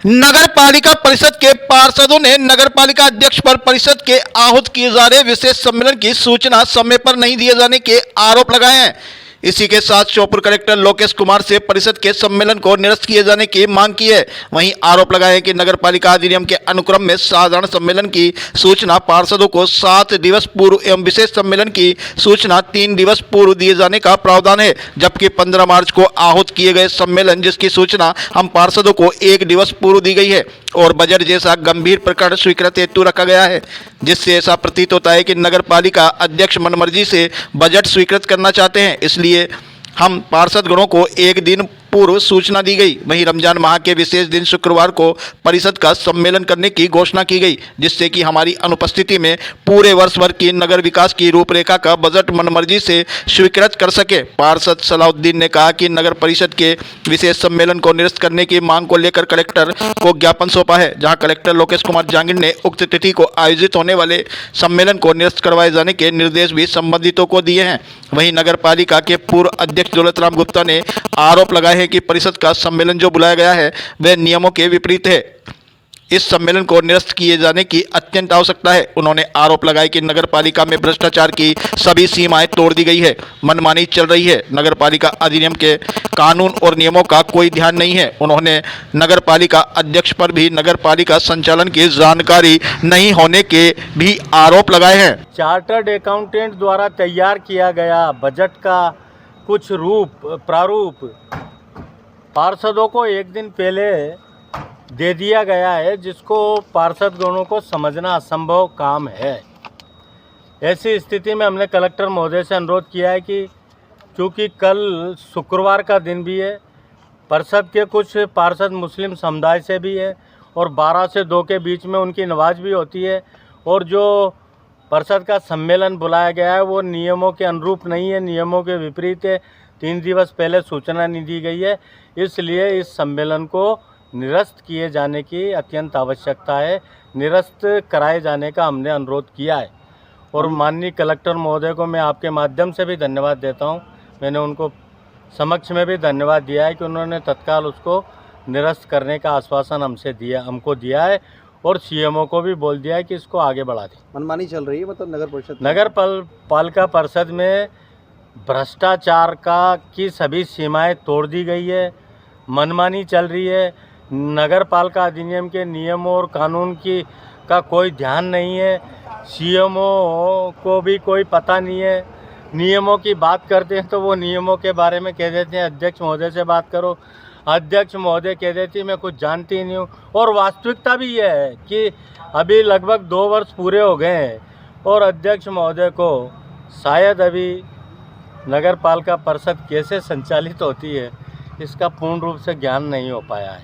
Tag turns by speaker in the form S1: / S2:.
S1: नगर पालिका परिषद के पार्षदों ने नगर पालिका अध्यक्ष पर परिषद के आहूत किए जा रहे विशेष सम्मेलन की सूचना समय पर नहीं दिए जाने के आरोप लगाए हैं। इसी के साथ श्योपुर कलेक्टर लोकेश कुमार से परिषद के सम्मेलन को निरस्त किए जाने की मांग की है। वहीं आरोप लगाए हैं कि नगर पालिका अधिनियम के अनुक्रम में साधारण सम्मेलन की सूचना पार्षदों को 7 दिवस पूर्व एवं विशेष सम्मेलन की सूचना 3 दिवस पूर्व दिए जाने का प्रावधान है, जबकि 15 मार्च को आहूत किए गए सम्मेलन जिसकी सूचना हम पार्षदों को 1 दिवस पूर्व दी गई है और बजट जैसा गंभीर प्रकरण स्वीकृत हेतु रखा गया है, जिससे ऐसा प्रतीत होता है कि नगर पालिका अध्यक्ष मनमर्जी से बजट स्वीकृत करना चाहते हैं। इसलिए हम पार्षद गणों को 1 दिन पूर्व सूचना दी गई। वहीं रमजान माह के विशेष दिन शुक्रवार को परिषद का सम्मेलन करने की घोषणा की गई, जिससे कि हमारी अनुपस्थिति में पूरे वर्ष भर की नगर विकास की रूपरेखा का बजट मनमर्जी से स्वीकृत कर सके। पार्षद सलाउद्दीन ने कहा कि नगर परिषद के विशेष सम्मेलन को निरस्त करने की मांग को लेकर कलेक्टर को ज्ञापन सौंपा है, जहाँ कलेक्टर लोकेश कुमार जहांगीर ने उक्त तिथि को आयोजित होने वाले सम्मेलन को निरस्त करवाए जाने के निर्देश भी संबंधितों को दिए हैं। वहीं नगर पालिका के पूर्व अध्यक्ष दौलतराम गुप्ता ने आरोप लगाए हैं कि परिषद का सम्मेलन जो बुलाया गया है वह नियमों के विपरीत है। इस सम्मेलन को निरस्त किए जाने की अत्यंत आवश्यकता है। उन्होंने आरोप लगाया कि नगर पालिका में भ्रष्टाचार की सभी सीमाएं तोड़ दी गई है, मनमानी चल रही है, नगर पालिका अधिनियम के कानून और नियमों का कोई ध्यान नहीं है। उन्होंने नगर पालिका अध्यक्ष पर भी नगर पालिका संचालन की जानकारी नहीं होने के भी आरोप लगाए हैं।
S2: चार्टर्ड अकाउंटेंट द्वारा तैयार किया गया बजट का कुछ प्रारूप पार्षदों को 1 दिन पहले दे दिया गया है, जिसको पार्षद गणों को समझना असंभव काम है। ऐसी स्थिति में हमने कलेक्टर महोदय से अनुरोध किया है कि चूँकि कल शुक्रवार का दिन भी है, परिषद के कुछ पार्षद मुस्लिम समुदाय से भी है और 12 से 2 के बीच में उनकी नमाज भी होती है, और जो परिषद का सम्मेलन बुलाया गया है वो नियमों के अनुरूप नहीं है, नियमों के विपरीत है। 3 दिवस पहले सूचना नहीं दी गई है, इसलिए इस सम्मेलन को निरस्त किए जाने की अत्यंत आवश्यकता है। निरस्त कराए जाने का हमने अनुरोध किया है और माननीय कलेक्टर महोदय को मैं आपके माध्यम से भी धन्यवाद देता हूं। मैंने उनको समक्ष में भी धन्यवाद दिया है कि उन्होंने तत्काल उसको निरस्त करने का आश्वासन हमको दिया है और सीएमओ को भी बोल दिया है कि इसको आगे बढ़ा दें।
S3: मनमानी चल रही है मतलब
S2: नगर पालिका परिषद में भ्रष्टाचार की सभी सीमाएं तोड़ दी गई है, मनमानी चल रही है, नगर पालिका अधिनियम के नियमों और कानून का कोई ध्यान नहीं है, सीएमओ को भी कोई पता नहीं है। नियमों की बात करते हैं तो वो नियमों के बारे में कह देते हैं अध्यक्ष महोदय से बात करो, अध्यक्ष महोदय कह देती है मैं कुछ जानती ही नहीं हूँ। और वास्तविकता भी यह है कि अभी लगभग 2 वर्ष पूरे हो गए हैं और अध्यक्ष महोदय को शायद अभी नगर पालिका परिषद कैसे संचालित होती है इसका पूर्ण रूप से ज्ञान नहीं हो पाया है।